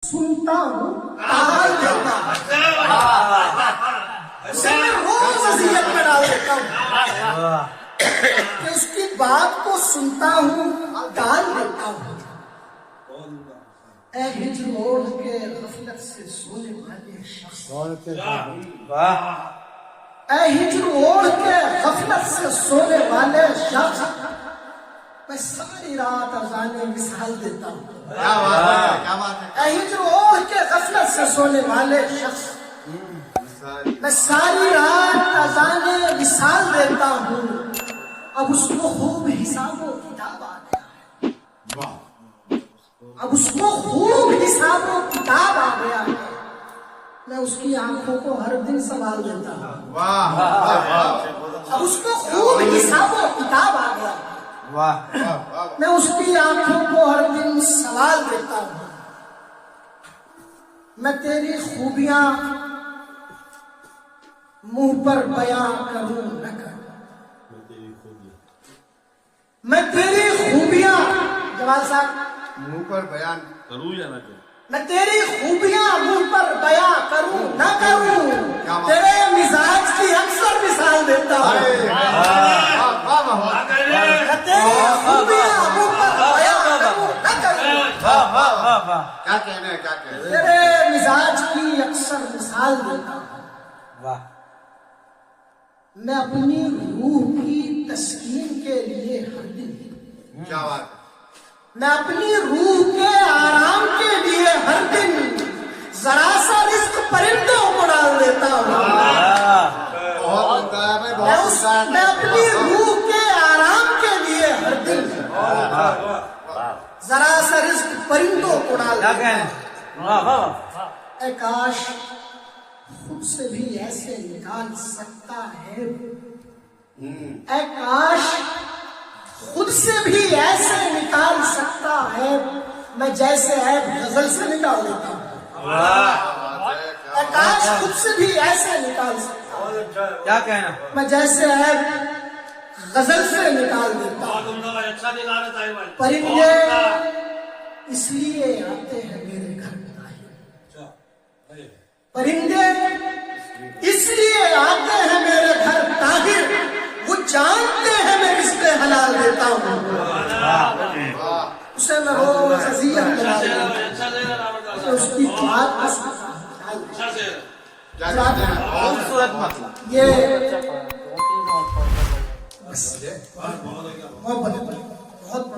सुनता हूँ ताल देता हूँ, उसे मैं रोज अजियत में डाल देता हूँ कि उसकी बात को सुनता हूँ टाल देता हूँ। ऐ हिज्र ओढ़ के गफलत से सोने वाले शख्स, ऐ हिज्र ओढ़ के गफलत से सोने वाले शख्स, मैं सारी रात अज़ाने विसाल देता हूँ। क्या बात है। ऐ हिज्र ओढ़ के गफलत से सोने वाले शख्स, मैं सारी रात अज़ाने विसाल देता हूँ। अब उसको खूब हिसाब व किताब आ गया है, अब उसको खूब हिसाब व किताब आ गया है। मैं उसकी आंखों को हर दिन सवाल देता हूँ। अब उसको खूब हिसाब व किताब आ गया है, मैं उसकी आंखों को हर दिन सवाल देता हूँ। मैं तेरी खूबियां मुंह पर बयां करूं न करूं, मैं तेरी खूबियां, जवाल साहब, मुंह पर बयान करूँ या ना करूँ? मैं तेरी खूबियां मुंह पर बयां करूं न करूं, तेरे मिजाज की अक्सर मिसाल देता हूं। मैं तेरी खूबियां मुंह पर बयां करूं न करूं, क्या कहना है, क्या कहना है। तेरे मिजाज की अक्सर मिसाल देता हूं। मैं अपनी रूह की तस्कीन के लिए हर दिन, क्या बात है। मैं अपनी रूह के आराम के लिए हर दिन जरा सा रिस्क परिंदों को डाल देता हूँ। बहुत उमदा है भाई, बहुत उमदा है। मैं अपनी रूह के आराम के लिए हर दिन जरा सा रिस्क परिंदों को डाल देता हूँ। ऐ काश खुद से भी ऐसे निकाल सकता है, ऐ काश खुद से भी ऐसे निकाल सकता है, मैं जैसे ऐब गजल से निकाल देता हूँ। ऐ काश खुद से भी ऐसे निकाल सकता है, क्या कहना, मैं जैसे ऐब गजल से निकाल देता हूँ। अच्छा दिला रहा है भाई। परिंदे इसलिए आते हैं मेरे घर ताहिर, परिंदे इसलिए आते हैं मेरे घर ताहिर, वो जानते हैं मैं रिश्ते हलाल देता हूँ। उसे मैं रोज अज़ियत में डाल देता हूँ, अच्छा दे रहा है। तो उसकी बात को सुनता हूँ। अच्छा दे रहा। क्या कहते हैं। खूबसूरत मतलब ये बस बहुत बड़ा